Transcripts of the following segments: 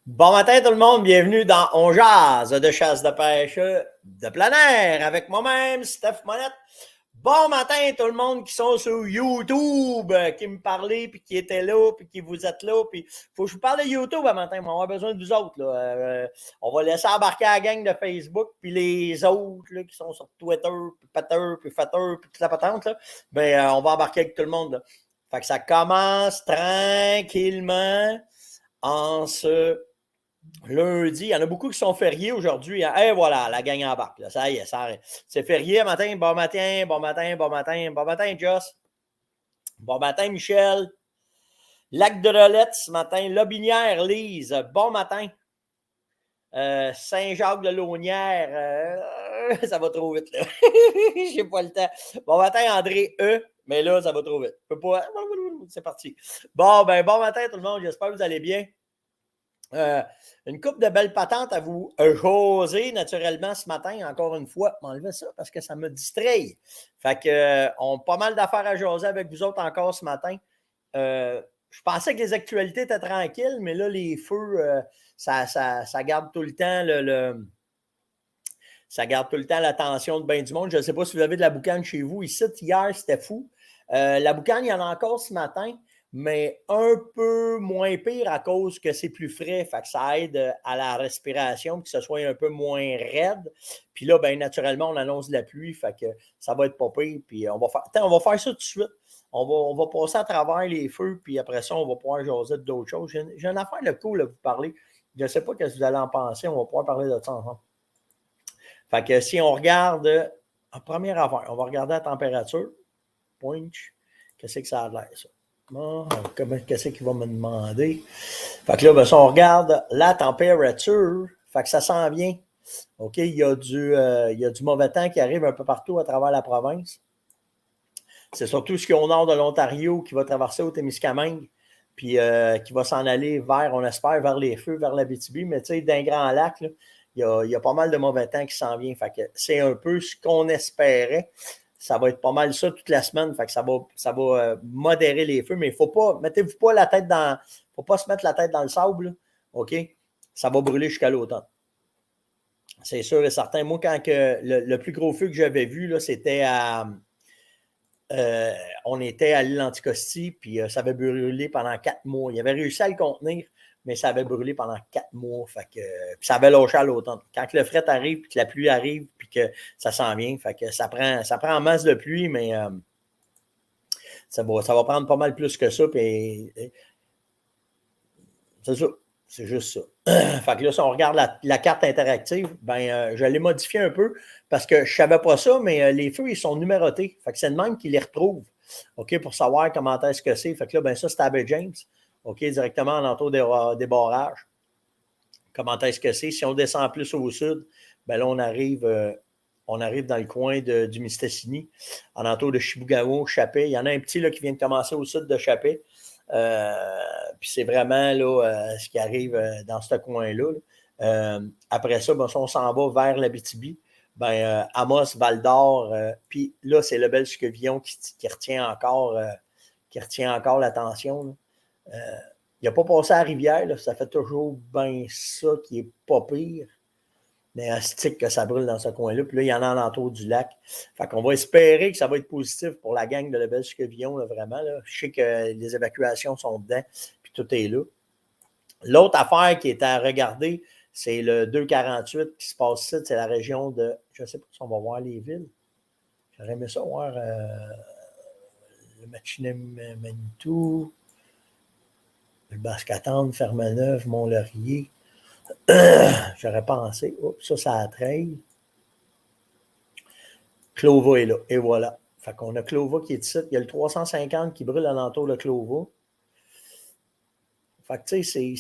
Bon matin tout le monde, bienvenue dans On Jase de chasse de pêche de plein air avec moi-même, Steph Monette. Bon matin tout le monde qui sont sur YouTube, qui me parlaient, puis qui étaient là, puis qui vous êtes là. Puis faut que je vous parle de YouTube un matin, on va avoir besoin de vous autres. Là. On va laisser embarquer la gang de Facebook, puis les autres là, qui sont sur Twitter, puis Patter, puis Fatter, puis toute la patente. Là. Ben, on va embarquer avec tout le monde. Là. Fait que ça commence tranquillement en ce lundi. Il y en a beaucoup qui sont fériés aujourd'hui. Hein. Et voilà, la gang embarque. Là. Ça y est, ça arrête. C'est férié matin. Bon matin, bon matin, bon matin. Bon matin, Joss. Bon matin, Michel. Lac de Rolette ce matin. Lobinière, Lise. Bon matin. Saint-Jacques-de-Launière. Ça va trop vite, là. J'ai pas le temps. Bon matin, André E. Mais là, ça va trop vite. Je peux pas. C'est parti. Bon, ben, bon matin, tout le monde. J'espère que vous allez bien. Une couple de belles patentes à vous jaser naturellement ce matin, encore une fois. M'enlever ça parce que ça me distrait. Fait que on a pas mal d'affaires à jaser avec vous autres encore ce matin. Je pensais que les actualités étaient tranquilles, mais là, les feux, ça garde tout le temps ça garde tout le temps l'attention de bien du monde. Je ne sais pas si vous avez de la boucane chez vous. Ici, hier, c'était fou. La boucane, il y en a encore ce matin, mais un peu moins pire à cause que c'est plus frais. Fait que ça aide à la respiration, que ce soit un peu moins raide. Puis là, bien, naturellement, on annonce de la pluie. Fait que ça va être pas pire. Puis on va faire ça tout de suite. On va passer à travers les feux, puis après ça, on va pouvoir jaser d'autres choses. J'ai une affaire de cool à vous parler. Je ne sais pas ce que vous allez en penser. On va pouvoir parler de ça ensemble. Fait que si on regarde, en première affaire, on va regarder la température. Punch. Qu'est-ce que ça a l'air, ça? Bon, qu'est-ce qu'il va me demander? Fait que là, ben, si on regarde la température, fait que ça s'en vient. OK, il y a du mauvais temps qui arrive un peu partout à travers la province. C'est surtout ce qui est au nord de l'Ontario qui va traverser au Témiscamingue, puis qui va s'en aller vers, on espère, vers les feux, vers l'Abitibi. Mais tu sais, d'un grand lac, là, il y a pas mal de mauvais temps qui s'en vient. Fait que c'est un peu ce qu'on espérait. Ça va être pas mal ça toute la semaine. Fait que ça va modérer les feux. Mais il ne faut pas, mettez-vous pas la tête dans, faut pas se mettre la tête dans le sable. Là. OK? Ça va brûler jusqu'à l'automne. C'est sûr et certain. Moi, quand le plus gros feu que j'avais vu, là, c'était à. On était à l'île Anticosti, puis ça avait brûlé pendant 4 mois. Il avait réussi à le contenir, mais ça avait brûlé pendant 4 mois. Fait que, puis ça avait lâché à l'automne. Quand le fret arrive, puis que la pluie arrive, puis que ça s'en vient, fait que ça prend en masse de pluie, mais ça va prendre pas mal plus que ça. Puis, c'est ça. C'est juste ça. Fait que là, si on regarde la carte interactive, ben, je l'ai modifiée un peu parce que je ne savais pas ça, mais les feux, ils sont numérotés. Fait que c'est le même qui les retrouve, OK, pour savoir comment est-ce que c'est. Fait que là, ben, ça, c'est Abbey James, OK, directement en entour des barrages. Comment est-ce que c'est? Si on descend plus au sud, ben là, on arrive dans le coin du Mistassini, en entour de Chibougamau, Chappé. Il y en a un petit là, qui vient de commencer au sud de Chappé. Puis c'est vraiment là, ce qui arrive dans ce coin-là. Après ça, ben, si on s'en va vers l'Abitibi, ben, Amos, Val-d'Or, puis là, c'est le Bel-Suquevillon qui retient encore l'attention. Il n'a pas passé à la rivière, là, ça fait toujours bien ça qui est pas pire. Mais un stick que ça brûle dans ce coin-là. Puis là, il y en a l'entour du lac. Fait qu'on va espérer que ça va être positif pour la gang de la Belle-Suquevillon, là, vraiment. Là. Je sais que les évacuations sont dedans, puis tout est là. L'autre affaire qui est à regarder, c'est le 248 qui se passe ici. C'est la région de, je ne sais pas si on va voir les villes. J'aurais aimé ça voir le Manitou, le Basque-Attendre, Fermeneuve, Mont-Laurier. J'aurais pensé. Oups, ça a trail. Clova est là. Et voilà. Fait qu'on a Clova qui est ici. Il y a le 350 qui brûle alentour de Clova. Fait que tu sais,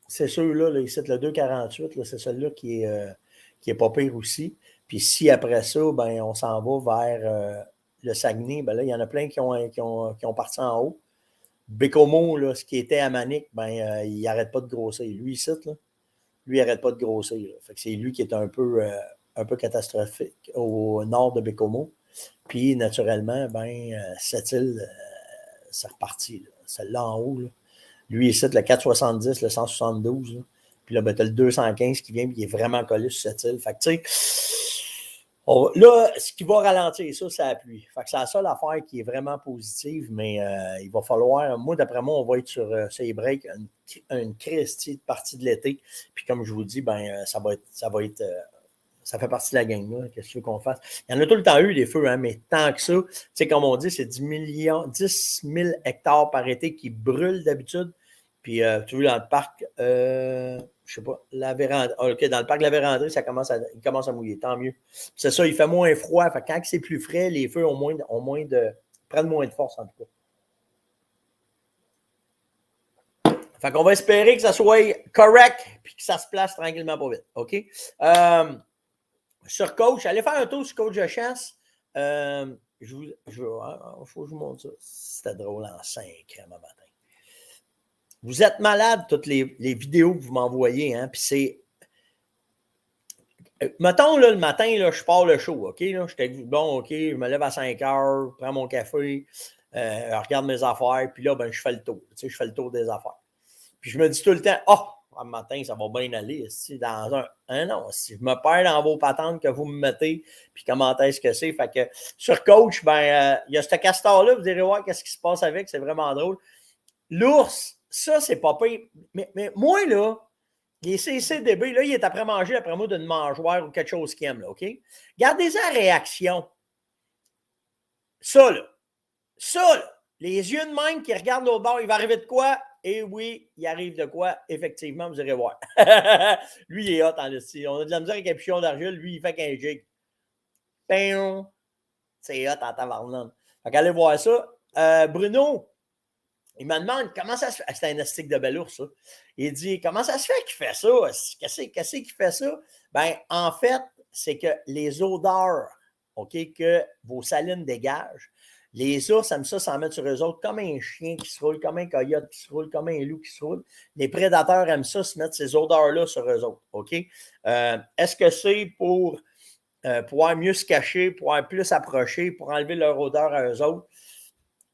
c'est ceux-là, là, ici, le 248, là, c'est celui-là qui est pas pire aussi. Puis si après ça, ben, on s'en va vers le Saguenay, ben là, il y en a plein qui ont parti en haut. Bécomo, là, ce qui était à Manic, ben, il n'arrête pas de grossir. Lui, ici, là, lui, il n'arrête pas de grossir. Là. Fait que c'est lui qui est un peu catastrophique au nord de Bécomo. Puis, naturellement, ben, cette île, c'est reparti. Celle-là en haut, là. Lui, ici, le 470, le 172, là, Puis là, ben, tu as le 215 qui vient, puis il est vraiment collé sur cette île. Fait que, tu sais, là, ce qui va ralentir ça, c'est la pluie. Fait que c'est la seule affaire qui est vraiment positive, mais il va falloir, moi, d'après moi, on va être sur ces breaks une Christie de partie de l'été. Puis comme je vous dis, ben, ça fait partie de la gang, là. Qu'est-ce que tu veux qu'on fasse? Il y en a tout le temps eu des feux, hein, mais tant que ça, tu sais, comme on dit, c'est 10 000 hectares par été qui brûlent d'habitude. Puis, tu vois, dans le parc, je sais pas, la véranda. OK, dans le parc de la vérandrie, il commence à mouiller, tant mieux. C'est ça, il fait moins froid. Fait que quand c'est plus frais, les feux prennent moins de force, en tout cas. Fait qu'on va espérer que ça soit correct puis que ça se place tranquillement pas vite. OK? Sur coach, allez faire un tour sur coach de chasse. Il faut que je vous montre ça. C'était drôle en 5 matin. Vous êtes malade, toutes les vidéos que vous m'envoyez, hein, puis c'est... Mettons, là, le matin, là, je pars le show, OK? Là, bon, OK, je me lève à 5 heures, prends mon café, regarde mes affaires, puis là, ben, je fais le tour. Tu sais, je fais le tour des affaires. Puis je me dis tout le temps, le matin, ça va bien aller. Non, si je me perds dans vos patentes que vous me mettez, puis comment est-ce que c'est. Fait que sur coach, ben, il y a ce castor-là, vous direz voir qu'est-ce qui se passe avec, c'est vraiment drôle. L'ours, ça, c'est pas pire. Mais moi, là, les CCDB, là, il est après manger, après moi, d'une mangeoire ou quelque chose qu'il aime, là, OK? Gardez la réaction. Ça, là. Les yeux de même qui regardent l'autre bord, il va arriver de quoi? Et oui, il arrive de quoi? Effectivement, vous irez voir. Lui, il est hot en style. On a de la misère avec un pichon d'argile. Lui, il fait qu'un jig. C'est hot en tabarnane. Fait qu'allez voir ça. Bruno, il me demande comment ça se fait. C'est un astique de bel ours, ça. Il dit comment ça se fait qu'il fait ça? Qu'est-ce qu'il fait ça? Ben, en fait, c'est que les odeurs, OK, que vos salines dégagent, les ours aiment ça s'en mettre sur eux autres comme un chien qui se roule, comme un coyote qui se roule, comme un loup qui se roule. Les prédateurs aiment ça se mettre ces odeurs-là sur eux autres. OK? Est-ce que c'est pour pouvoir mieux se cacher, pouvoir plus approcher, pour enlever leur odeur à eux autres?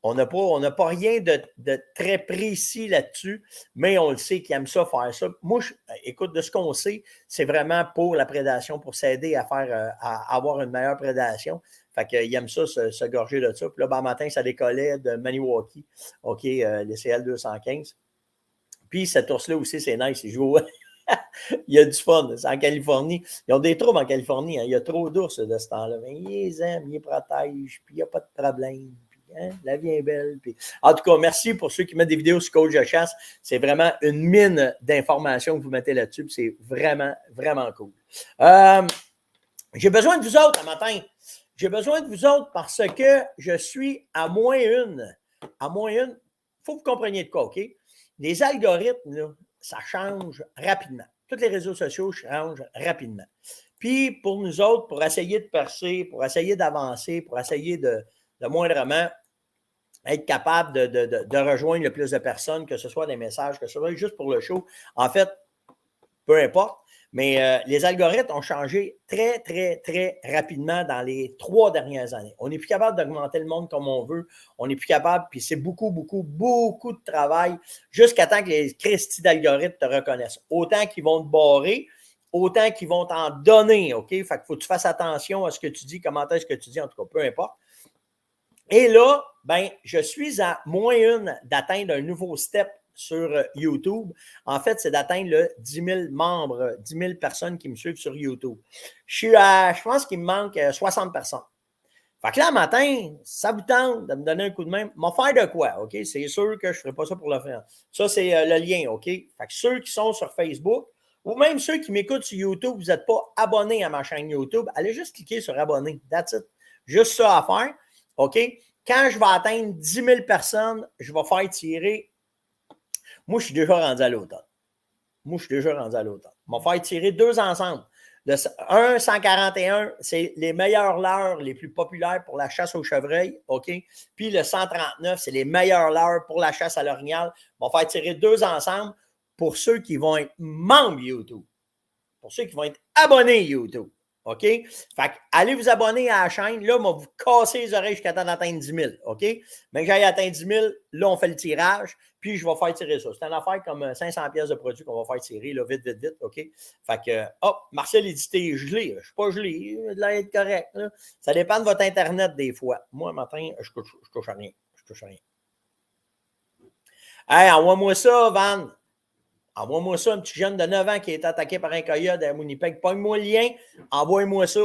On n'a pas rien de très précis là-dessus, mais on le sait qu'ils aiment ça, faire ça. Moi, écoute, de ce qu'on sait, c'est vraiment pour la prédation, pour s'aider à avoir une meilleure prédation. Fait qu'ils aiment ça, se gorger de ça. Puis là, ben, matin, ça décollait de Maniwaki, OK, les CL215. Puis cet ours-là aussi, c'est nice. Il joue. Il y a du fun. C'est en Californie. Ils ont des troubles en Californie. Hein. Il y a trop d'ours de ce temps-là. Mais ils les aiment, ils les protègent, puis il n'y a pas de problème. Hein? La vie est belle. Puis... En tout cas, merci pour ceux qui mettent des vidéos sur Coach de chasse. C'est vraiment une mine d'informations que vous mettez là-dessus. C'est vraiment, vraiment cool. J'ai besoin de vous autres ce matin. J'ai besoin de vous autres parce que je suis à moins une. À moins une. Il faut que vous compreniez de quoi, OK? Les algorithmes, là, ça change rapidement. Tous les réseaux sociaux changent rapidement. Puis, pour nous autres, pour essayer de percer, pour essayer d'avancer, pour essayer de moindrement être capable de rejoindre le plus de personnes, que ce soit des messages, que ce soit juste pour le show, en fait, peu importe, mais les algorithmes ont changé très, très, très rapidement dans les 3 dernières années. On n'est plus capable d'augmenter le monde comme on veut. On n'est plus capable, puis c'est beaucoup, beaucoup, beaucoup de travail jusqu'à temps que les Christie d'algorithmes te reconnaissent. Autant qu'ils vont te barrer, autant qu'ils vont t'en donner, OK? Fait qu'il faut que tu fasses attention à ce que tu dis, comment est-ce que tu dis, en tout cas, peu importe. Et là, ben, je suis à moins une d'atteindre un nouveau step sur YouTube. En fait, c'est d'atteindre le 10 000 membres, 10 000 personnes qui me suivent sur YouTube. Je pense qu'il me manque 60 personnes. Fait que là, matin, ça vous tente de me donner un coup de main. M'en faire de quoi, OK? C'est sûr que je ne ferai pas ça pour le faire. Ça, c'est le lien, OK? Fait que ceux qui sont sur Facebook, ou même ceux qui m'écoutent sur YouTube, vous n'êtes pas abonnés à ma chaîne YouTube, allez juste cliquer sur abonner. That's it. Juste ça à faire. OK? Quand je vais atteindre 10 000 personnes, je vais faire tirer. Moi, je suis déjà rendu à l'automne. On va faire tirer 2 ensemble. Le 141, c'est les meilleures leurres les plus populaires pour la chasse au chevreuil. OK? Puis le 139, c'est les meilleures leurres pour la chasse à l'orignal. On va faire tirer 2 ensemble pour ceux qui vont être membres YouTube. Pour ceux qui vont être abonnés YouTube. OK? Fait que allez vous abonner à la chaîne. Là, on va vous casser les oreilles jusqu'à temps d'atteindre 10 000. OK? Mais que j'aille atteindre 10 000, là, on fait le tirage. Puis, je vais faire tirer ça. C'est une affaire comme 500 pièces de produits qu'on va faire tirer, là, vite, vite, vite. OK? Fait que, hop, Marcel édité gelé. Je ne suis pas gelé. Il doit être correct. Là. Ça dépend de votre Internet des fois. Moi, matin, je touche à rien. Je touche à rien. Hey, envoie-moi ça, Van. Envoie-moi ça, un petit jeune de 9 ans qui est attaqué par un coyote à Winnipeg. Pogne-moi le lien, envoie-moi ça.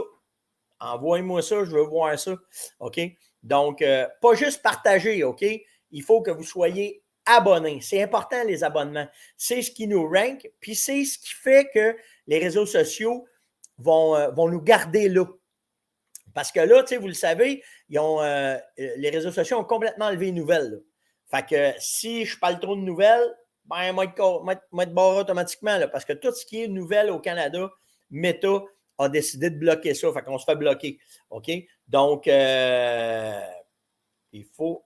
Envoie-moi ça, je veux voir ça. OK? Donc, pas juste partager, OK? Il faut que vous soyez abonnés. C'est important, les abonnements. C'est ce qui nous rank, puis c'est ce qui fait que les réseaux sociaux vont nous garder là. Parce que là, tu sais, vous le savez, les réseaux sociaux ont complètement enlevé les nouvelles. Là. Fait que si je parle trop de nouvelles, ben, moi, être barré automatiquement, là, parce que tout ce qui est nouvelles au Canada, Meta a décidé de bloquer ça. Fait qu'on se fait bloquer. OK? Donc, il faut.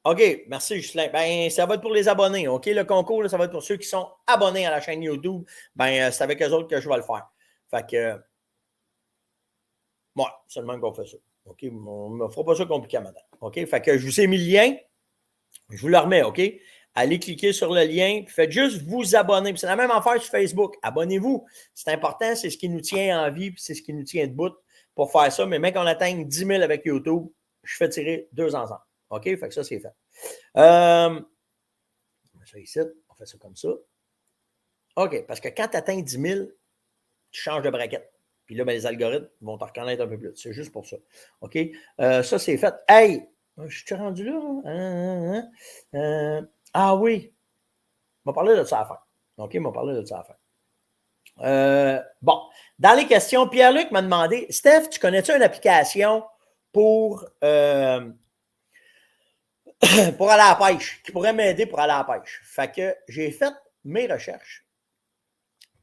OK, merci, Justin. Ben, ça va être pour les abonnés. OK? Le concours, là, ça va être pour ceux qui sont abonnés à la chaîne YouTube. Ben, c'est avec eux autres que je vais le faire. Fait que. Ouais, c'est le même qu'on fait ça. OK? On ne fera pas ça compliqué maintenant. OK? Fait que je vous ai mis le lien. Je vous le remets, OK? Allez cliquer sur le lien, puis faites juste vous abonner. Puis c'est la même affaire sur Facebook. Abonnez-vous. C'est important, c'est ce qui nous tient en vie, puis c'est ce qui nous tient debout pour faire ça. Mais même qu'on atteigne 10 000 avec YouTube, je fais tirer 2 ensemble. OK? Fait que ça, c'est fait. On met ça ici. On fait ça comme ça. OK, parce que quand tu atteins 10 000, tu changes de braquette. Puis là, ben, les algorithmes vont te reconnaître un peu plus. C'est juste pour ça. OK? Ça, c'est fait. Hey! Je suis rendu là. Ah oui. On va parler de ça à faire. OK? On va parler de ça à faire. Bon. Dans les questions, Pierre-Luc m'a demandé, Steph, tu connais-tu une application pour aller à la pêche, qui pourrait m'aider pour aller à la pêche? Fait que j'ai fait mes recherches.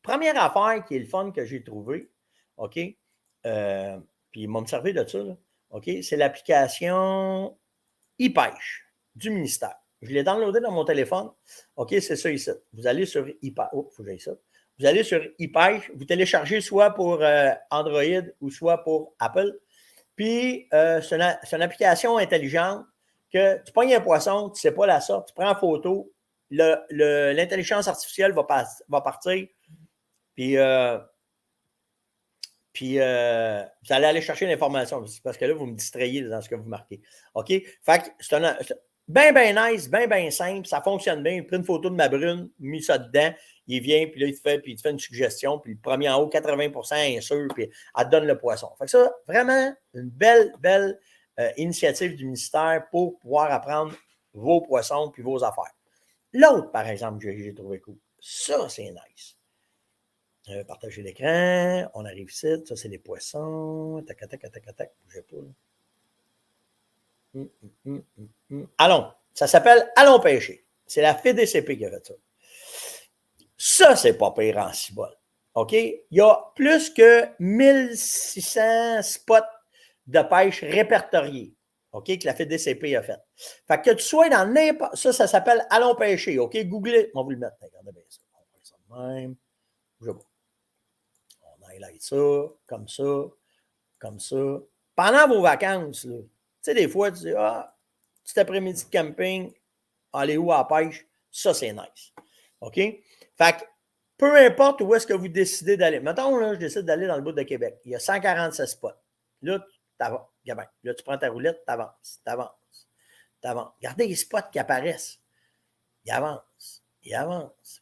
Première affaire qui est le fun que j'ai trouvé, OK? Puis ils m'ont servi de ça, là. OK? C'est l'application ePêche du ministère. Je l'ai downloadé dans mon téléphone. OK, c'est ça ici. Vous allez sur ePêche. Oh, faut que j'aille ça. Vous allez sur ePêche. Vous téléchargez soit pour Android ou soit pour Apple. Puis, c'est une application intelligente que tu pognes un poisson, tu ne sais pas la sorte, tu prends une photo, l'intelligence artificielle va partir. Puis, vous allez aller chercher l'information parce que là, vous me distrayez dans ce que vous marquez. OK? Fait que c'est bien nice, bien simple. Ça fonctionne bien. Il prend une photo de ma brune, mis ça dedans. Il vient, puis là, il te fait une suggestion. Puis le premier en haut, 80% est sûr, puis elle te donne le poisson. Fait que ça, vraiment, une belle initiative du ministère pour pouvoir apprendre vos poissons puis vos affaires. L'autre, par exemple, j'ai trouvé cool. Ça, c'est nice. Partager l'écran, on arrive ici, ça c'est les poissons, tac, bougez pas. Allons, ça s'appelle Allons pêcher. C'est la FDCP qui a fait ça. Ça, c'est pas pire en cibole. OK? Il y a plus que 1600 spots de pêche répertoriés. OK? Que la FDCP a fait. Fait que tu sois dans n'importe. Ça s'appelle Allons pêcher. OK? Googlez. On va vous le mettre. Regardez bien ça. On va faire ça de même. Bougez pas. Highlight ça, comme ça. Pendant vos vacances, là, tu sais, des fois, tu dis, cet après-midi de camping, allez où à la pêche? Ça, c'est nice. OK? Fait que, peu importe où est-ce que vous décidez d'aller. Mettons, là, je décide d'aller dans le bout de Québec. Il y a 147 spots. Là, là, tu prends ta roulette, t'avances. Regardez les spots qui apparaissent. Ils avancent.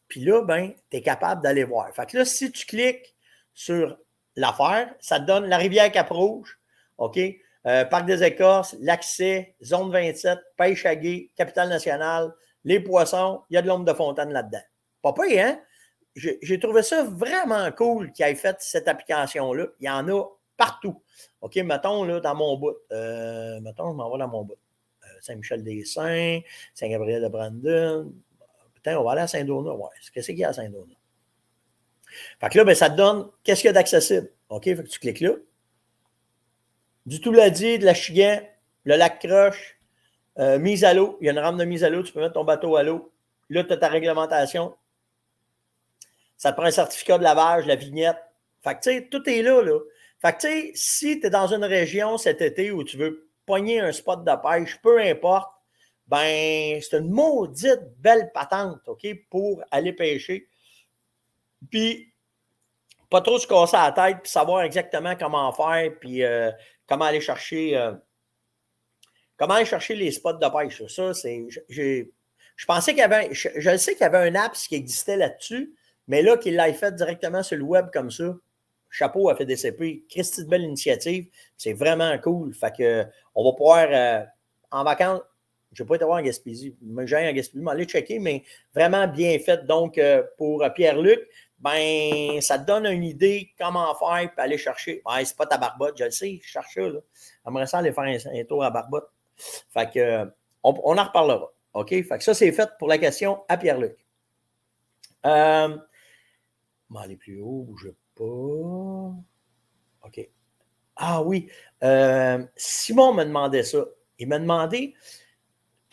Puis là, ben, tu es capable d'aller voir. Fait que là, si tu cliques sur l'affaire, ça te donne la rivière Cap-Rouge, OK? Parc des Écorces, l'accès, zone 27, pêche à gué, capitale nationale, les poissons, il y a de l'ombre de fontaine là-dedans. Pas pire, hein? J'ai trouvé ça vraiment cool qu'ils aient fait cette application-là. Il y en a partout. OK, mettons, là, dans mon bout. Mettons, je m'en vais dans mon bout. Saint-Michel-des-Saints, Saint-Gabriel-de-Brandon. Putain, on va aller à Saint-Donat. Ouais, qu'est-ce qu'il y a à Saint-Donat? Fait que là, ben, ça te donne qu'est-ce qu'il y a d'accessible. OK? Fait que tu cliques là. Du Touladier, de la Chigan, le lac Croche, mise à l'eau. Il y a une rampe de mise à l'eau. Tu peux mettre ton bateau à l'eau. Là, tu as ta réglementation. Ça te prend un certificat de lavage, la vignette. Fait que, tu sais, tout est là, là. Fait que, tu sais, si tu es dans une région cet été où tu veux pogner un spot de pêche, peu importe, ben, c'est une maudite belle patente, OK, pour aller pêcher. Puis, pas trop se casser la tête, puis savoir exactement comment faire, puis comment aller chercher les spots de pêche. Ça, c'est. Je pensais qu'il y avait. Je sais qu'il y avait un app qui existait là-dessus, mais là, qu'il l'ait fait directement sur le web comme ça, chapeau à FDCP. Christy de belle initiative. C'est vraiment cool. Fait que on va pouvoir, en vacances, je ne vais pas été voir en Gaspésie. J'ai en Gaspésie, mais aller checker, mais vraiment bien fait. Donc, pour Pierre-Luc, ben, ça te donne une idée comment faire puis aller chercher. Ouais, c'est pas ta barbotte, je le sais, je cherche ça. Là. J'aimerais ça aller faire un tour à barbotte. Fait que, on en reparlera. OK? Fait que ça, c'est fait pour la question à Pierre-Luc. On va aller plus haut, bouge pas. OK. Ah oui. Simon me demandait ça. Il m'a demandé,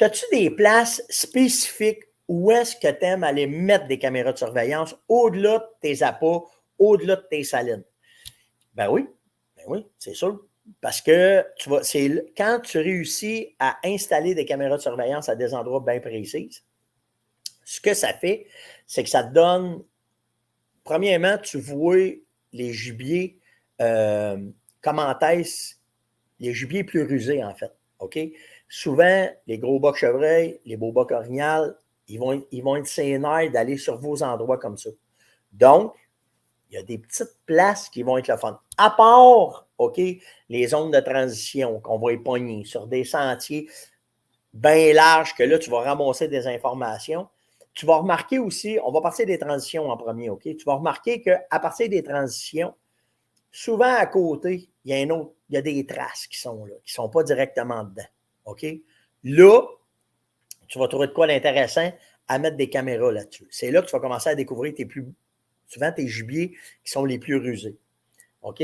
as-tu des places spécifiques où est-ce que tu aimes aller mettre des caméras de surveillance au-delà de tes appâts, au-delà de tes salines? Ben oui, c'est sûr. Parce que c'est quand tu réussis à installer des caméras de surveillance à des endroits bien précis, ce que ça fait, c'est que ça te donne, premièrement, tu vois les gibiers, comment est-ce, les gibiers plus rusés, en fait. OK? Souvent, les gros bocs chevreuils, les beaux bocs orignales, ils vont être sénères d'aller sur vos endroits comme ça. Donc, il y a des petites places qui vont être le fun. À part, OK, les zones de transition qu'on va épogner sur des sentiers bien larges que là, tu vas ramasser des informations. Tu vas remarquer aussi, on va partir des transitions en premier, OK? Tu vas remarquer qu'à partir des transitions, souvent à côté, il y a des traces qui sont là, qui ne sont pas directement dedans. OK? Là, tu vas trouver de quoi d'intéressant à mettre des caméras là-dessus. C'est là que tu vas commencer à découvrir souvent tes gibiers qui sont les plus rusés. OK?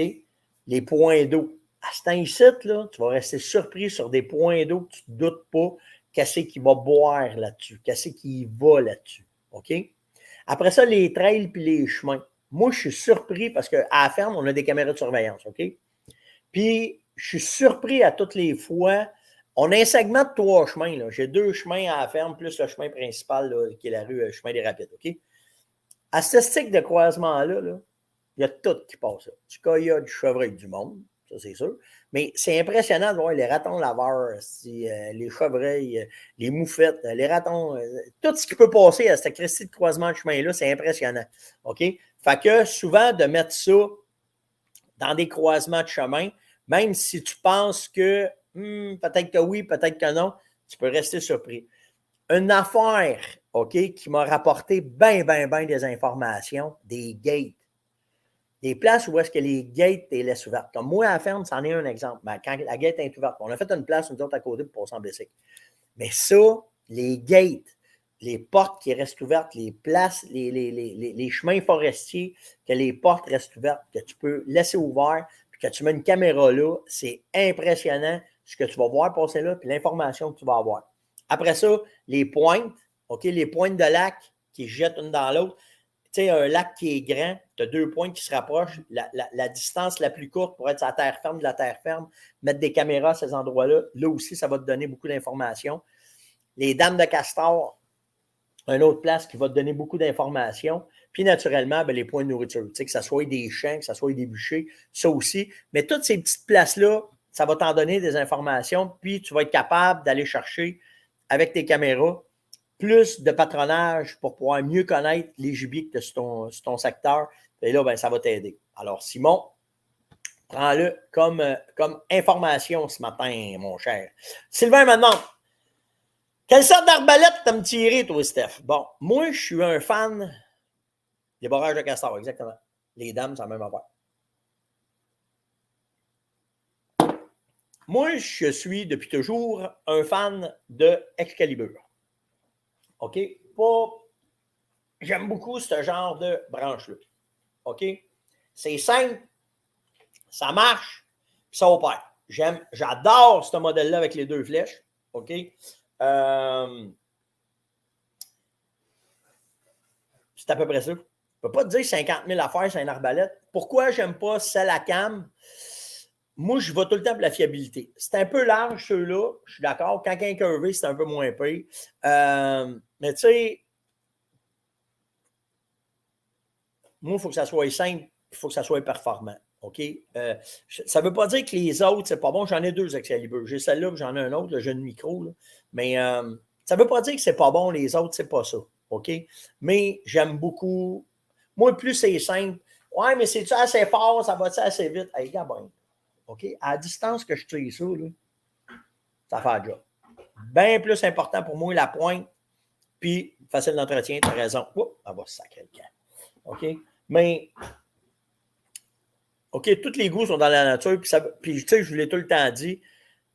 Les points d'eau. À ce temps-ci, là, tu vas rester surpris sur des points d'eau que tu ne doutes pas qu'est-ce qu'il va boire là-dessus, qu'est-ce qu'il va là-dessus. OK? Après ça, les trails puis les chemins. Moi, je suis surpris parce qu'à la ferme, on a des caméras de surveillance. OK? Puis, je suis surpris à toutes les fois. On a un segment de 3 chemins. Là. J'ai 2 chemins à la ferme, plus le chemin principal, là, qui est la rue Chemin des Rapides. OK? À ce stick de croisement-là, là, il y a tout qui passe là. Du coyote, du chevreuil, du monde, ça c'est sûr. Mais c'est impressionnant de voir les ratons laveurs, les chevreuils, les moufettes, les ratons, tout ce qui peut passer à cette christie de croisement de chemin-là, c'est impressionnant. OK? Fait que souvent, de mettre ça dans des croisements de chemin, même si tu penses que peut-être que oui, peut-être que non, tu peux rester surpris. Une affaire, OK, qui m'a rapporté bien des informations, des gates. Des places où est-ce que les gates les laissent ouvertes. Comme moi, à la ferme, c'en est un exemple. Ben, quand la gate est ouverte, on a fait une place, nous autres, à côté pour passer en bicycle. Mais ça, les gates, les portes qui restent ouvertes, les places, les chemins forestiers, que les portes restent ouvertes, que tu peux laisser ouvert, puis que tu mets une caméra là, c'est impressionnant ce que tu vas voir passer là, puis l'information que tu vas avoir. Après ça, les pointes, OK, les pointes de lac qui jettent une dans l'autre. Tu sais, un lac qui est grand, tu as 2 pointes qui se rapprochent. La distance la plus courte pour être sur la terre ferme de la terre ferme, mettre des caméras à ces endroits-là, là aussi, ça va te donner beaucoup d'informations. Les dames de castor, une autre place qui va te donner beaucoup d'informations. Puis, naturellement, bien, les points de nourriture, tu sais, que ce soit des champs, que ce soit des bûchers, ça aussi. Mais toutes ces petites places-là, ça va t'en donner des informations, puis tu vas être capable d'aller chercher avec tes caméras plus de patronage pour pouvoir mieux connaître les gibiers que tu as sur ton secteur. Et là, ben, ça va t'aider. Alors, Simon, prends-le comme information ce matin, mon cher. Sylvain me demande, quelle sorte d'arbalète tu as me tiré, toi, Steph? Bon, moi, je suis un fan des barrages de castor, exactement. Les dames, c'est la même affaire. Moi, je suis depuis toujours un fan de Excalibur. OK? J'aime beaucoup ce genre de branche-là. OK? C'est simple, ça marche, puis ça opère. J'adore ce modèle-là avec les 2 flèches. OK? C'est à peu près ça. ne peux pas te dire 50 000 affaires sur une arbalète. Pourquoi j'aime pas celle à cam? Moi, je vais tout le temps pour la fiabilité. C'est un peu large, ceux-là. Je suis d'accord. Quand un curvé, c'est un peu moins pire. Mais tu sais, moi, il faut que ça soit simple, il faut que ça soit performant. OK? Ça ne veut pas dire que les autres, c'est pas bon. J'en ai 2 Excalibur. J'ai celle-là, j'en ai un autre, le jeune micro. Là. Mais ça ne veut pas dire que c'est pas bon, les autres, c'est pas ça. OK? Mais j'aime beaucoup. Moi, plus c'est simple. Ouais, mais c'est-tu assez fort? Ça va-tu assez vite? Hey, gars, ben, OK? À la distance que je tire ça, là, ça fait le job. Bien plus important pour moi, la pointe, puis facile d'entretien, tu as raison. Oups, elle va sacrer le camp. OK? Mais, OK, tous les goûts sont dans la nature, puis tu sais, je vous l'ai tout le temps dit,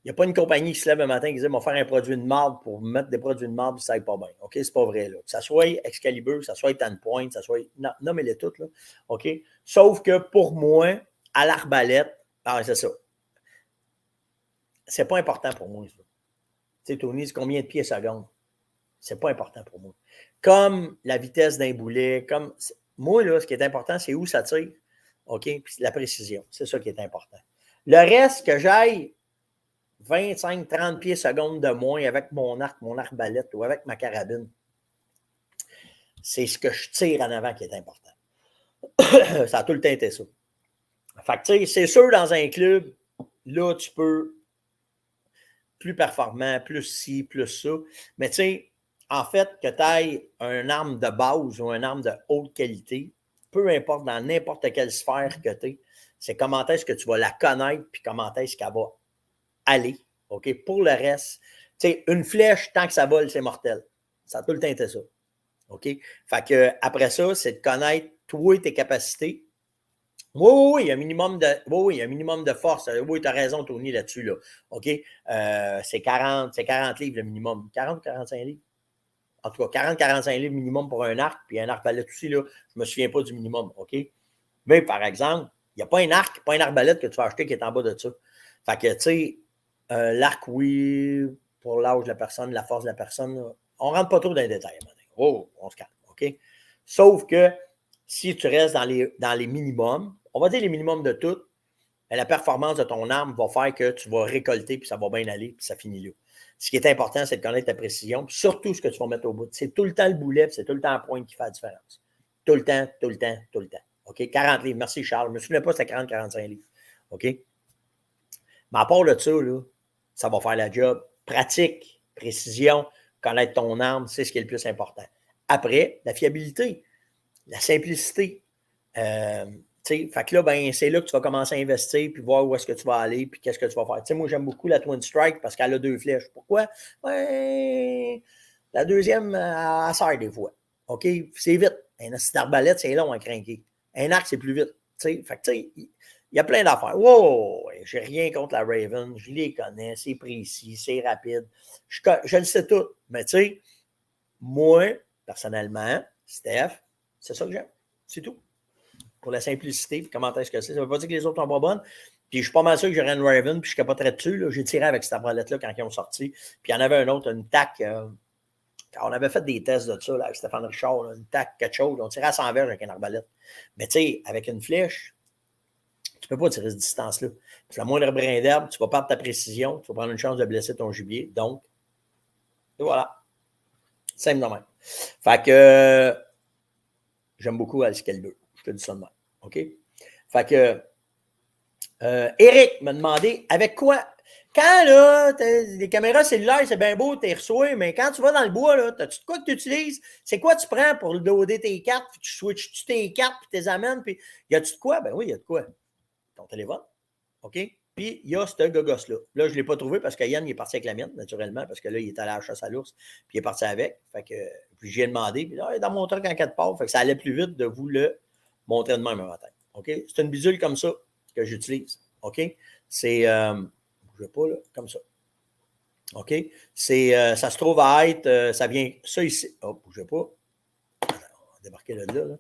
il n'y a pas une compagnie qui se lève le matin et qui dit, on va faire un produit de marde pour mettre des produits de marde, puis ça n'est pas bien. OK? C'est pas vrai, là. Que ça soit Excalibur, que ça soit Tanpoint, que ça soit. Non, nommez-les toutes, là. OK? Sauf que pour moi, à l'arbalète, c'est ça. C'est pas important pour moi, ça. Tu sais, Tony, c'est combien de pieds seconde? C'est pas important pour moi. Comme la vitesse d'un boulet, comme. Moi, là, ce qui est important, c'est où ça tire. OK? Puis la précision. C'est ça qui est important. Le reste, que j'aille 25-30 pieds secondes de moins avec mon arbalète ou avec ma carabine, c'est ce que je tire en avant qui est important. Ça a tout le temps été ça. Fait que, tu sais, c'est sûr, dans un club, là, tu peux plus performant, plus ci, plus ça. Mais tu sais, en fait, que tu ailles une arme de base ou une arme de haute qualité, peu importe dans n'importe quelle sphère que tu es, c'est comment est-ce que tu vas la connaître puis comment est-ce qu'elle va aller. OK? Pour le reste, tu sais, une flèche, tant que ça vole, c'est mortel. Ça a tout le temps été ça. OK? Fait que après ça, c'est de connaître toi et tes capacités. Oui, il y a un minimum il y a un minimum de force. Oui, tu as raison, Tony, là-dessus. Là. OK? C'est 40 livres le minimum. 40 ou 45 livres? En tout cas, 40-45 livres minimum pour un arc, puis un arbalète aussi, là, je ne me souviens pas du minimum. OK? Mais par exemple, il n'y a pas un arc, pas un arbalète que tu vas acheter qui est en bas de ça. Fait que, tu sais, l'arc, oui, pour l'âge de la personne, la force de la personne, là, on ne rentre pas trop dans les détails. Oh, on se calme. OK? Sauf que si tu restes dans les minimums, on va dire les minimums de tout, la performance de ton arme va faire que tu vas récolter, puis ça va bien aller, puis ça finit là. Ce qui est important, c'est de connaître ta précision, puis surtout ce que tu vas mettre au bout. C'est tout le temps le boulet, puis c'est tout le temps la pointe qui fait la différence. Tout le temps, tout le temps, tout le temps. OK? 40 livres. Merci, Charles. Je ne me souviens pas, c'était 40-45 livres. OK? Mais à part de ça, là, ça va faire la job. Pratique, précision, connaître ton arme, c'est ce qui est le plus important. Après, la fiabilité, la simplicité. Fait que là, ben, c'est là que tu vas commencer à investir, puis voir où est-ce que tu vas aller, puis qu'est-ce que tu vas faire. T'sais, moi, j'aime beaucoup la Twin Strike parce qu'elle a 2 flèches. Pourquoi? Ben, la deuxième, elle sert des fois. OK? C'est vite. Un assis d'arbalète, c'est long à craquer. Un arc, c'est plus vite. Fait que, il y a plein d'affaires. Wow! J'ai rien contre la Raven. Je les connais. C'est précis. C'est rapide. Je le sais tout. Mais tu sais, moi, personnellement, Steph, c'est ça que j'aime. C'est tout. Pour la simplicité, puis comment est-ce que c'est. Ça ne veut pas dire que les autres sont pas bonnes. Puis je suis pas mal sûr que j'aurais une Raven, puis je capoterais dessus. Là. J'ai tiré avec cette arbalète-là quand ils ont sorti. Puis il y en avait un autre, une TAC. On avait fait des tests de ça là, avec Stéphane Richard, là, une TAC, quelque chose. On tirait à 100 verges avec une arbalète. Mais tu sais, avec une flèche, tu ne peux pas tirer cette distance-là. Tu la moindre brin d'herbe, tu vas perdre ta précision, tu vas prendre une chance de blesser ton gibier. Donc, et voilà. Simple de même. Fait que j'aime beaucoup Excalibur. Je te dis ça de même. OK? Fait que Eric m'a demandé avec quoi. Quand là, les caméras cellulaires, c'est bien beau, tu reçois, mais quand tu vas dans le bois, là, as-tu de quoi que tu utilises? C'est quoi tu prends pour loader tes cartes? Puis tu switches tes cartes, puis tu les amènes, puis y a-tu de quoi? Ben oui, il y a de quoi. Ton téléphone. OK? Puis il y a ce gogos-là. Là, je ne l'ai pas trouvé parce que Yann il est parti avec la mienne, naturellement, parce que là, il est allé à la chasse à l'ours, puis il est parti avec. Fait que, puis j'y ai demandé, puis là, dans mon truc en 4 parts, fait que ça allait plus vite de vous le montrer de même un matin. OK? C'est une bidule comme ça que j'utilise. OK? C'est, bougez pas, là, comme ça. OK? C'est, ça se trouve à être, ça vient, ça ici. Oh, bougez pas. On va débarquer là.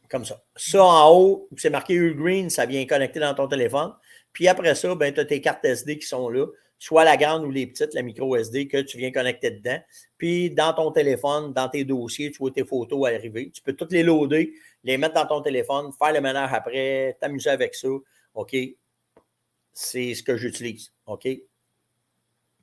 Comme ça. Ça en haut, c'est marqué Green, ça vient connecter dans ton téléphone. Puis après ça, ben, tu as tes cartes SD qui sont là. soit la grande ou les petites, la micro SD, que tu viens connecter dedans. Puis dans ton téléphone, dans tes dossiers, tu vois tes photos arriver. Tu peux toutes les loader, les mettre dans ton téléphone, faire le ménage après, t'amuser avec ça. OK? C'est ce que j'utilise. OK?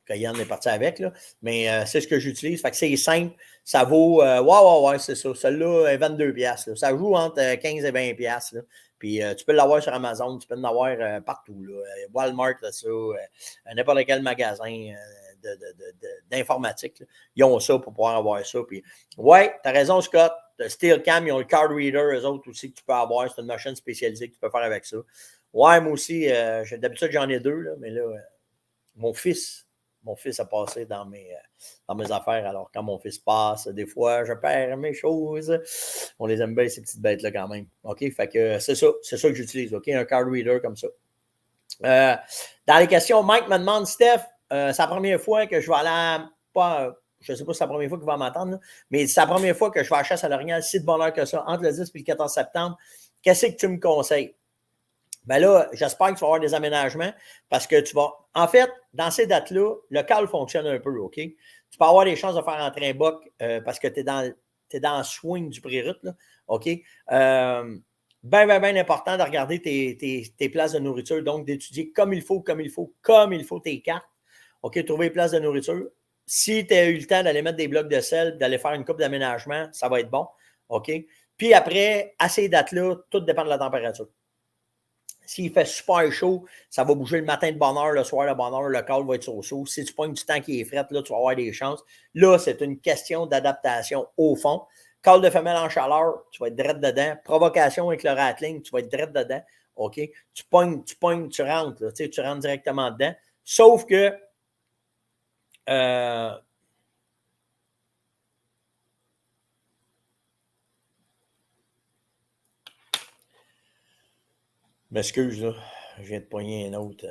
Yann est parti avec, là. Mais c'est ce que j'utilise. Fait que c'est simple. Ça vaut. Ouais, c'est ça. Celle-là est 22$. Là. Ça joue entre 15 et 20$. Là. Puis tu peux l'avoir sur Amazon, tu peux l'avoir partout. Là. Walmart, là, ça, n'importe quel magasin d'informatique. Ils ont ça pour pouvoir avoir ça. Puis, ouais, tu as raison, Scott. Steelcam, ils ont le card reader, eux autres aussi, que tu peux avoir. C'est une machine spécialisée que tu peux faire avec ça. Ouais, moi aussi, d'habitude, j'en ai deux, là, mais là, mon fils a passé dans mes affaires. Alors, quand mon fils passe, des fois, je perds mes choses. On les aime bien, ces petites bêtes-là, quand même. OK? Fait que c'est ça que j'utilise. OK? Un card reader comme ça. Dans les questions, Mike me demande, Steph, c'est la première fois que je vais aller je ne sais pas si c'est la première fois qu'il va m'entendre, mais c'est la première fois que je vais à la chasse à l'Orignal, si de bonne heure que ça, entre le 10 et le 14 septembre. Qu'est-ce que tu me conseilles? Ben là, j'espère que tu vas avoir des aménagements parce que tu vas. En fait, dans ces dates-là, le cal fonctionne un peu, OK? Tu peux avoir des chances de faire entrer un boc parce que tu es dans le swing du pré-route, là, OK? Bien important de regarder tes places de nourriture, donc d'étudier comme il faut tes cartes. OK? Trouver les places de nourriture. Si tu as eu le temps d'aller mettre des blocs de sel, d'aller faire une coupe d'aménagement, ça va être bon. OK? Puis après, à ces dates-là, tout dépend de la température. S'il fait super chaud, ça va bouger le matin de bonne heure, le soir de bonne heure, le call va être so-so. Si tu pognes du temps qui est fret, là, tu vas avoir des chances. Là, c'est une question d'adaptation au fond. Call de femelle en chaleur, tu vas être direct dedans. Provocation avec le rattling, tu vas être direct dedans. OK? Tu pognes, tu rentres, là, tu rentres directement dedans. Sauf que m'excuse, là. Je viens de pogner un autre.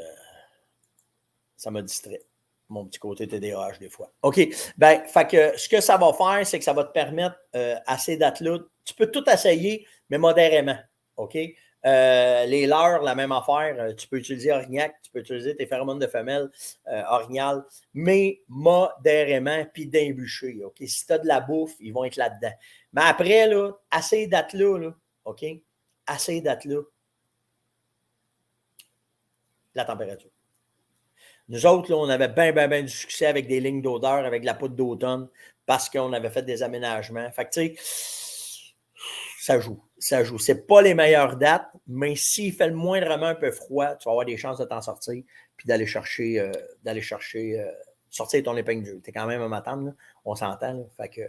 Ça m'a distrait. Mon petit côté TDAH des fois. OK. Ben, fait que ce que ça va faire, c'est que ça va te permettre à ces dates-là, tu peux tout essayer, mais modérément. OK? Les leurres, la même affaire. Tu peux utiliser Orignac, tu peux utiliser tes phéromones de femelle orignales, mais modérément, puis d'imbucher. OK? Si tu as de la bouffe, ils vont être là-dedans. Mais après, là, à ces dates-là, là, OK? À ces dates-là, la température. Nous autres, là, on avait bien du succès avec des lignes d'odeur, avec de la poudre d'automne, parce qu'on avait fait des aménagements. Fait que, tu sais, ça joue. Ce n'est pas les meilleures dates, mais s'il fait le moindrement un peu froid, tu vas avoir des chances de t'en sortir puis d'aller chercher, sortir ton épingle du jeu. Tu es quand même un matin, on s'entend. Là, fait que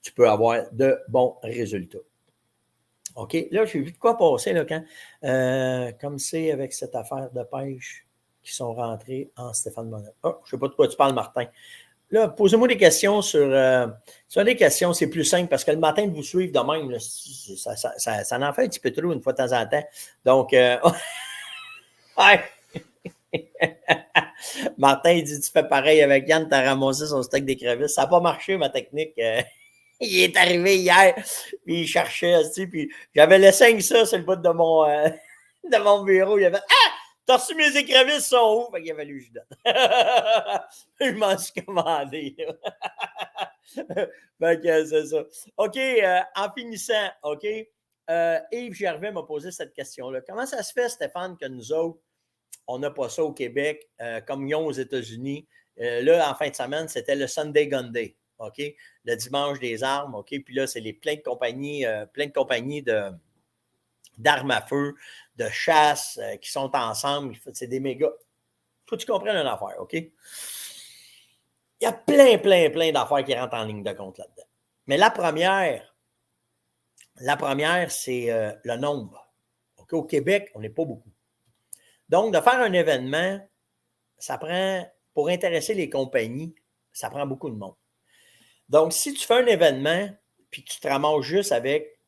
tu peux avoir de bons résultats. OK, là, j'ai vu de quoi passer, là, comme c'est avec cette affaire de pêche qui sont rentrés en Stéphane Monnet. Oh, je ne sais pas de quoi tu parles, Martin. Là, posez-moi des questions sur des questions, c'est plus simple parce que le matin de vous suivre de même, là, ça en fait un petit peu trop une fois de temps en temps. Donc, ouais. Martin, il dit tu fais pareil avec Yann, tu as ramassé son steak d'écrevisse. Ça n'a pas marché, ma technique. Il est arrivé hier, puis il cherchait, puis j'avais laissé ça sur le bout de mon bureau. Il avait ah! T'as reçu mes écrevisses sont où? Fait qu'il a fallu que je donne. Je m'en suis commandé. Fait que c'est ça. OK, en finissant, OK, Yves Gervais m'a posé cette question-là. Comment ça se fait, Stéphane, que nous autres, on n'a pas ça au Québec, comme ils ont aux États-Unis? Là, en fin de semaine, c'était le Sunday Gun Day. OK? Le dimanche des armes. OK? Puis là, c'est plein de compagnies d'armes à feu, de chasse qui sont ensemble. C'est des méga. Faut que tu comprennes une affaire, OK? Il y a plein d'affaires qui rentrent en ligne de compte là-dedans. Mais la première, c'est le nombre. OK? Au Québec, on n'est pas beaucoup. Donc, de faire un événement, ça prend, pour intéresser les compagnies, ça prend beaucoup de monde. Donc, si tu fais un événement, puis que tu te ramasses juste avec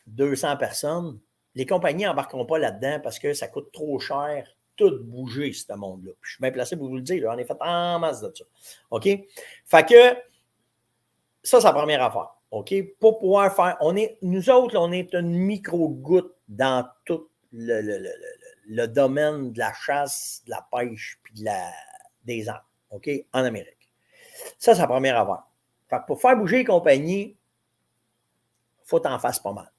200 personnes, les compagnies n'embarqueront pas là-dedans parce que ça coûte trop cher tout bouger, ce monde-là. Puis je suis bien placé pour vous le dire, là, on est fait en masse de ça. OK? Fait que ça, c'est la première affaire. OK? Pour pouvoir faire, nous autres, là, on est une micro-goutte dans tout le domaine de la chasse, de la pêche, puis de des armes, OK, en Amérique. Ça, c'est la première affaire. Fait que pour faire bouger les compagnies, il faut t'en fasses pas mal.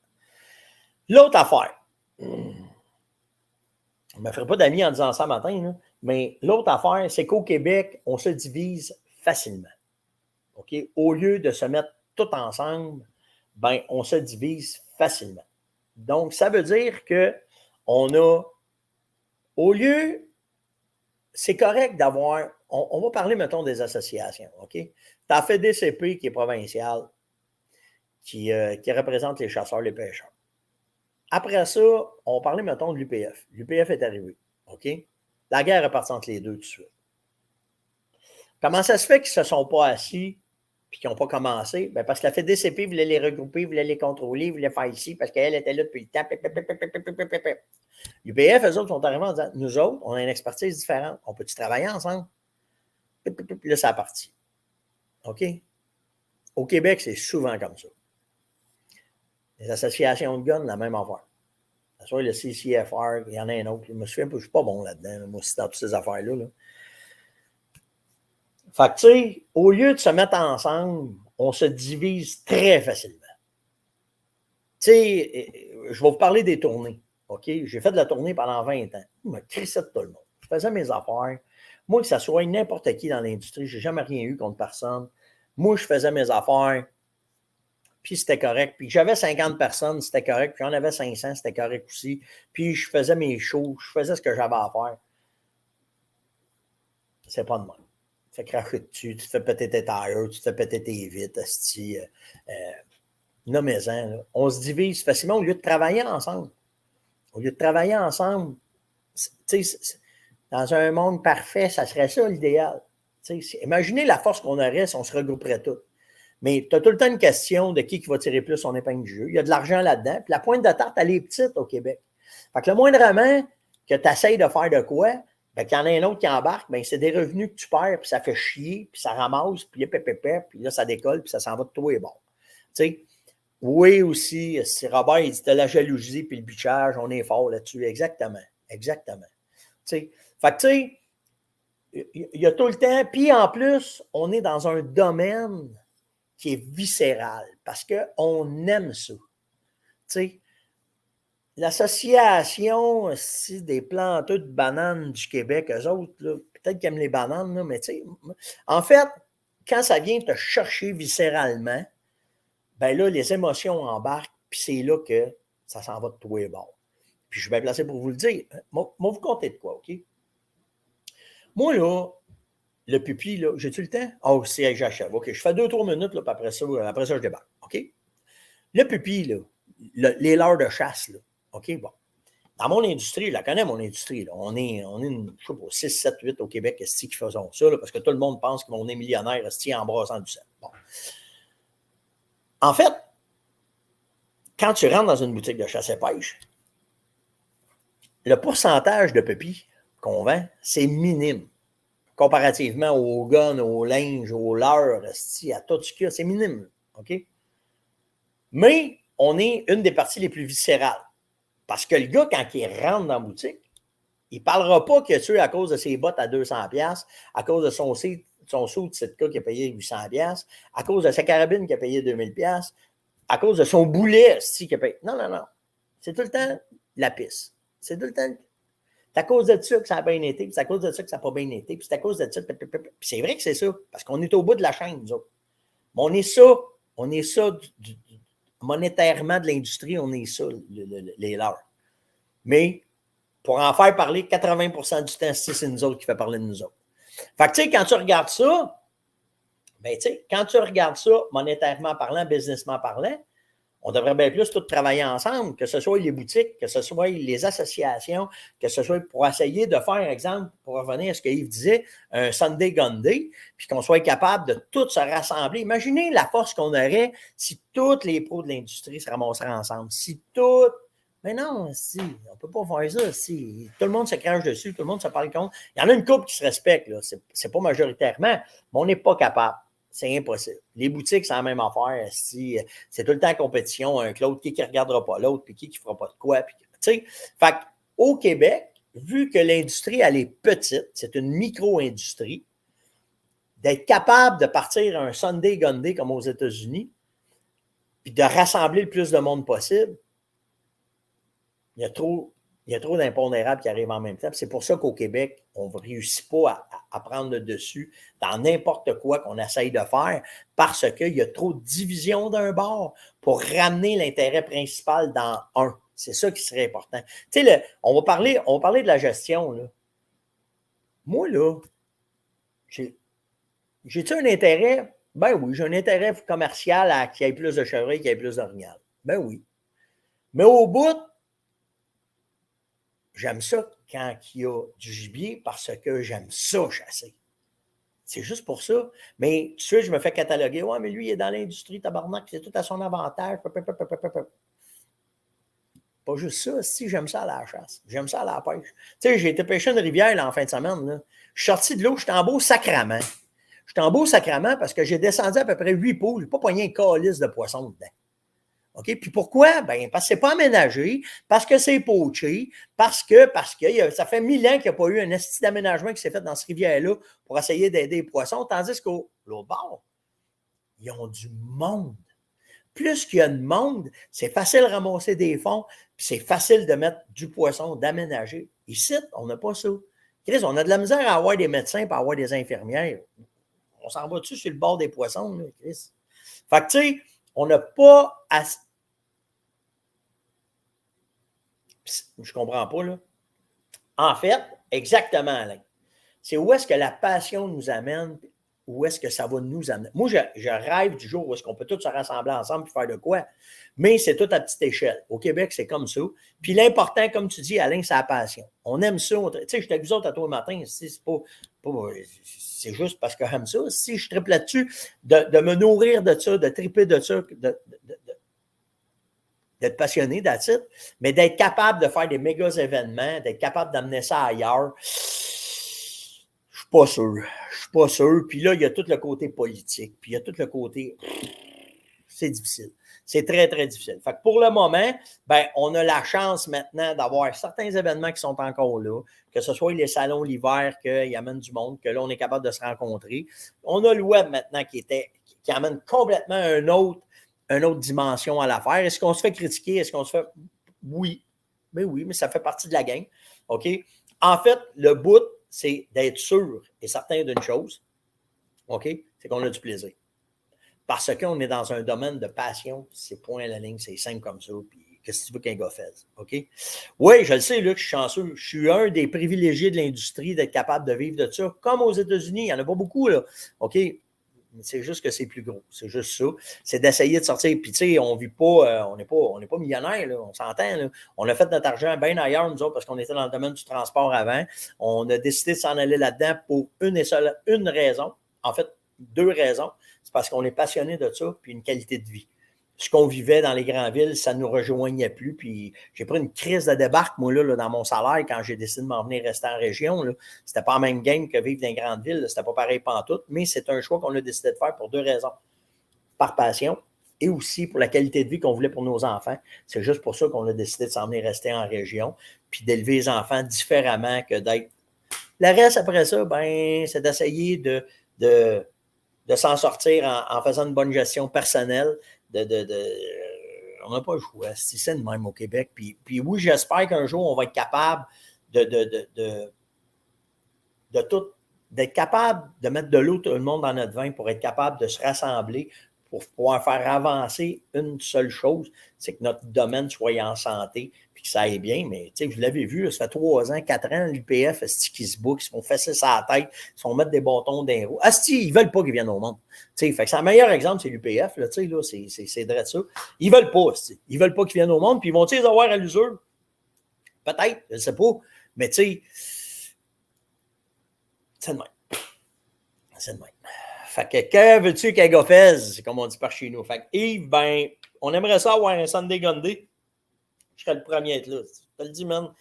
L'autre affaire, je ne me ferai pas d'amis en disant ça matin, là, mais l'autre affaire, c'est qu'au Québec, on se divise facilement. OK? Au lieu de se mettre tout ensemble, ben, on se divise facilement. Donc, ça veut dire qu'on a, au lieu, c'est correct d'avoir, on va parler, mettons, des associations, OK? Tu as FDCP qui est provincial, qui représente les chasseurs, les pêcheurs. Après ça, on parlait, mettons, de l'UPF. L'UPF est arrivé, OK? La guerre est partie entre les deux tout de suite. Comment ça se fait qu'ils ne se sont pas assis et qu'ils n'ont pas commencé? Bien, parce que la FDCP voulait les regrouper, voulait les contrôler, voulait faire ici, parce qu'elle était là depuis le temps. L'UPF, eux autres, sont arrivés en disant, nous autres, on a une expertise différente. On peut-tu travailler ensemble? Puis là, ça a parti. OK? Au Québec, c'est souvent comme ça. Les associations de guns, la même affaire. Que ce soit le CCFR, il y en a un autre. Je me souviens, je ne suis pas bon là-dedans, moi aussi, dans toutes ces affaires-là. Là. Fait que, tu sais, au lieu de se mettre ensemble, on se divise très facilement. Tu sais, je vais vous parler des tournées. OK? J'ai fait de la tournée pendant 20 ans. Je me crissais de tout le monde. Je faisais mes affaires. Moi, que ça soit n'importe qui dans l'industrie, je n'ai jamais rien eu contre personne. Moi, je faisais mes affaires, puis c'était correct. Puis j'avais 50 personnes, c'était correct. Puis j'en avais 500, c'était correct aussi. Puis je faisais mes shows, je faisais ce que j'avais à faire. C'est pas de même. Tu te fais cracher dessus, tu te fais péter tes tires, tu te fais péter tes vitres, nommez-en. On se divise facilement au lieu de travailler ensemble. Au lieu de travailler ensemble, tu sais, dans un monde parfait, ça serait ça l'idéal. Imaginez la force qu'on aurait si on se regrouperait tous. Mais tu as tout le temps une question de qui va tirer plus son épingle du jeu. Il y a de l'argent là-dedans. Puis la pointe de tarte, elle est petite au Québec. Fait que le moindrement que tu essayes de faire de quoi, ben, qu'il y en a un autre qui embarque, ben, c'est des revenus que tu perds, puis ça fait chier, puis ça ramasse, puis puis là, ça décolle, puis ça s'en va de toi et bon. Tu sais, oui, aussi, si Robert, il dit de la jalousie, puis le bitchage, on est fort là-dessus. Exactement. Exactement. Tu sais, fait que, tu sais, il y a tout le temps, puis en plus, on est dans un domaine qui est viscéral, parce qu'on aime ça. Tu sais, l'association des planteurs de bananes du Québec, eux autres, là, peut-être qu'ils aiment les bananes, là, mais tu sais, en fait, quand ça vient te chercher viscéralement, ben là, les émotions embarquent, puis c'est là que ça s'en va de tous les bords. Puis je suis bien placé pour vous le dire. Moi, vous comptez de quoi, OK? Moi, là, le pupi, là, j'ai-tu le temps? Oh, c'est j'achève. OK, je fais 2-3 minutes, là, puis après ça, je débarque. OK? Le pupi, là, les leurres de chasse, là, OK, bon. Dans mon industrie, je la connais, mon industrie, là, on est une, je sais pas, 6, 7, 8 au Québec, qui faisons ça, là, parce que tout le monde pense qu'on est millionnaire, en brassant du sel. Bon. En fait, quand tu rentres dans une boutique de chasse et pêche, le pourcentage de pupilles qu'on vend, c'est minime. Comparativement aux guns, aux linges, aux leurres, à tout ce qu'il y a, c'est minime. OK? Mais on est une des parties les plus viscérales. Parce que le gars, quand il rentre dans la boutique, il ne parlera pas que tu à cause de ses bottes à 200$, à cause de son sou de cette cas qui a payé 800$, à cause de sa carabine qui a payé 2000$, à cause de son boulet qui a payé. Non, non, non. C'est tout le temps la pisse. C'est tout le temps. C'est à cause de ça que ça a bien été, puis c'est à cause de ça que ça n'a pas bien été, puis c'est à cause de ça. Puis c'est vrai que c'est ça, parce qu'on est au bout de la chaîne, nous autres. Mais on est ça monétairement de l'industrie, on est ça, les leurs. Mais pour en faire parler 80% du temps, c'est nous autres qui fait parler de nous autres. Fait que tu sais, quand tu regardes ça, ben tu sais, quand tu regardes ça, monétairement parlant, businessment parlant, on devrait bien plus tout travailler ensemble, que ce soit les boutiques, que ce soit les associations, que ce soit pour essayer de faire, exemple, pour revenir à ce que Yves disait, un Sunday Gun Day, puis qu'on soit capable de tous se rassembler. Imaginez la force qu'on aurait si tous les pros de l'industrie se ramasseraient ensemble. Si tout. Mais non, si, on ne peut pas faire ça. Si tout le monde se crache dessus, tout le monde se parle contre. Il y en a une couple qui se respecte, là. C'est pas majoritairement, mais on n'est pas capable. C'est impossible. Les boutiques, c'est la même affaire. C'est tout le temps en compétition, un Claude qui ne regardera pas l'autre, puis qui ne fera pas de quoi. Tu sais, fait au Québec, vu que l'industrie, elle est petite, c'est une micro-industrie, d'être capable de partir un Sunday Gun-Day comme aux États-Unis, puis de rassembler le plus de monde possible, il y a trop d'impondérables qui arrivent en même temps. C'est pour ça qu'au Québec, on ne réussit pas à prendre le dessus dans n'importe quoi qu'on essaye de faire parce qu'il y a trop de division d'un bord pour ramener l'intérêt principal dans un. C'est ça qui serait important. Tu sais, on va parler de la gestion. Là. Moi, là, j'ai-tu un intérêt? Ben oui, j'ai un intérêt commercial à qu'il y ait plus de chevreuils, qu'il y ait plus d'orignal. Ben oui. Mais au bout, j'aime ça quand il y a du gibier parce que j'aime ça chasser. C'est juste pour ça. Mais tu sais, je me fais cataloguer. Ouais, mais lui, il est dans l'industrie, tabarnak, c'est tout à son avantage. Pas juste ça, si j'aime ça à la chasse. J'aime ça à la pêche. Tu sais, j'ai été pêcher une rivière là, en fin de semaine. Là. Je suis sorti de l'eau, j'étais en beau sacrament. J'étais en beau sacrament parce que j'ai descendu à peu près 8 poules. Je n'ai pas pogné un calice de poisson dedans. OK? Puis pourquoi? Ben, parce que c'est pas aménagé, parce que c'est poché, parce que ça fait 1000 ans qu'il n'y a pas eu un esti d'aménagement qui s'est fait dans cette rivière-là pour essayer d'aider les poissons, tandis qu'au l'autre bord, ils ont du monde. Plus qu'il y a de monde, c'est facile de ramasser des fonds, puis c'est facile de mettre du poisson, d'aménager. Ici, on n'a pas ça. Chris, on a de la misère à avoir des médecins et à avoir des infirmières. On s'en va-tu sur le bord des poissons, là, Chris? Fait que, tu sais, on n'a pas assez. Je comprends pas, là. En fait, exactement, Alain. C'est où est-ce que la passion nous amène, où est-ce que ça va nous amener. Moi, je rêve du jour où est-ce qu'on peut tous se rassembler ensemble et faire de quoi. Mais c'est tout à petite échelle. Au Québec, c'est comme ça. Puis l'important, comme tu dis, Alain, c'est la passion. On aime ça. Tu sais, je suis avec vous autres à toi le matin. C'est juste parce que j'aime ça. Si je tripe là-dessus, de me nourrir de ça, de triper de ça, d'être passionné d'attitude, mais d'être capable de faire des méga événements, d'être capable d'amener ça ailleurs, je suis pas sûr. Je suis pas sûr. Puis là, il y a tout le côté politique, puis il y a tout le côté... C'est difficile. C'est très, très difficile. Fait que pour le moment, ben, on a la chance maintenant d'avoir certains événements qui sont encore là, que ce soit les salons l'hiver qui amènent du monde, que là, on est capable de se rencontrer. On a le web maintenant qui amène complètement une autre dimension à l'affaire. Est-ce qu'on se fait critiquer? Est-ce qu'on se fait... Oui. Mais oui, mais ça fait partie de la game. OK? En fait, le bout, c'est d'être sûr et certain d'une chose. OK? C'est qu'on a du plaisir. Parce qu'on est dans un domaine de passion. C'est point à la ligne, c'est simple comme ça. Puis qu'est-ce que tu veux qu'un gars fasse? OK? Oui, je le sais, Luc, je suis chanceux. Je suis un des privilégiés de l'industrie d'être capable de vivre de ça. Comme aux États-Unis, il n'y en a pas beaucoup, là. OK? C'est juste que c'est plus gros. C'est juste ça. C'est d'essayer de sortir. Puis, tu sais, on vit pas, on n'est pas millionnaire, là, on s'entend. Là. On a fait notre argent bien ailleurs, nous autres, parce qu'on était dans le domaine du transport avant. On a décidé de s'en aller là-dedans pour une raison. En fait, 2 raisons. C'est parce qu'on est passionné de ça, puis une qualité de vie. Ce qu'on vivait dans les grandes villes, ça ne nous rejoignait plus. Puis j'ai pris une crise de débarque, moi, là, dans mon salaire, quand j'ai décidé de m'en venir rester en région. Là. C'était pas la même game que vivre dans les grandes villes. C'était pas pareil pantoute, mais c'est un choix qu'on a décidé de faire pour 2 raisons. Par passion et aussi pour la qualité de vie qu'on voulait pour nos enfants. C'est juste pour ça qu'on a décidé de s'en venir rester en région, puis d'élever les enfants différemment que d'être... Le reste, après ça, ben, c'est d'essayer de s'en sortir en faisant une bonne gestion personnelle. On n'a pas le choix. C'est de même au Québec. Puis oui, j'espère qu'un jour, on va être capable d'être capable de mettre de l'eau tout le monde dans notre vin pour être capable de se rassembler pour pouvoir faire avancer une seule chose, c'est que notre domaine soit en santé puis que ça aille bien. Mais tu sais, vous l'avez vu, ça fait 3 ans, 4 ans, l'UPF, qui se boucle, ils se font fesser sa tête, ils se font mettre des bâtons dans les roues. Asti, ils veulent pas qu'ils viennent au monde. Tu sais, fait que c'est le meilleur exemple, c'est l'UPF, là, tu sais, là, c'est vrai de ça. Ils veulent pas, asti. Ils veulent pas qu'ils viennent au monde, puis ils vont-ils les avoir à l'usure? Peut-être, je ne sais pas. Mais tu sais, c'est de même. C'est de même. Fait que veux-tu qu'un gars fasse, comme on dit par chez nous? Fait que Yves, ben, on aimerait ça avoir un Sunday Gun-Day. Je serais le premier à être là. Je te le dis, man.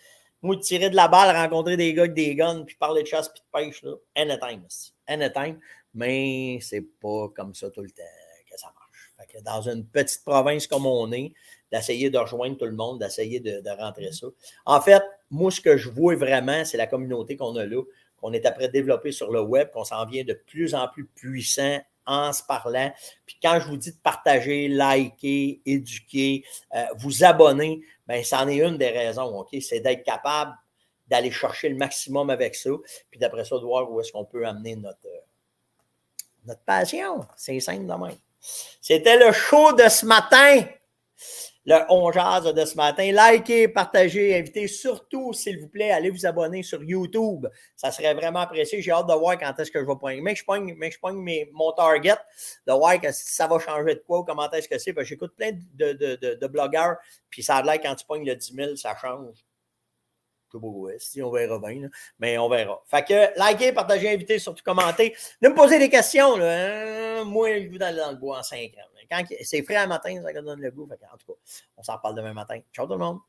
Moi, tirer de la balle, rencontrer des gars avec des guns, puis parler de chasse puis de pêche, là, anytime. Anytime. Mais c'est pas comme ça tout le temps que ça marche. Fait que dans une petite province comme on est, d'essayer de rejoindre tout le monde, d'essayer de rentrer ça. En fait, moi, ce que je vois vraiment, c'est la communauté qu'on a là. qu'on est après développer sur le web, qu'on s'en vient de plus en plus puissant en se parlant. Puis quand je vous dis de partager, liker, éduquer, vous abonner, bien, c'en est une des raisons, OK? C'est d'être capable d'aller chercher le maximum avec ça, puis d'après ça, de voir où est-ce qu'on peut amener notre passion. C'est simple de même. C'était le show de ce matin. Le On Jase de ce matin. Likez, partagez, invitez surtout, s'il vous plaît, allez vous abonner sur YouTube. Ça serait vraiment apprécié. J'ai hâte de voir quand est-ce que je vais pogner. Mais je pogne mon target, de voir que ça va changer de quoi ou comment est-ce que c'est. Parce que j'écoute plein de blogueurs, puis ça a l'air quand tu pognes le 10 000, ça change. Si on verra bien, là. Mais on verra. Fait que likez, partagez, invitez, surtout commentez. Ne me posez des questions. Là, hein? Moi, je vais dans le bois en 5 ans. Quand c'est frais à matin, ça donne le goût. Fait que, en tout cas, on s'en parle demain matin. Ciao tout le monde.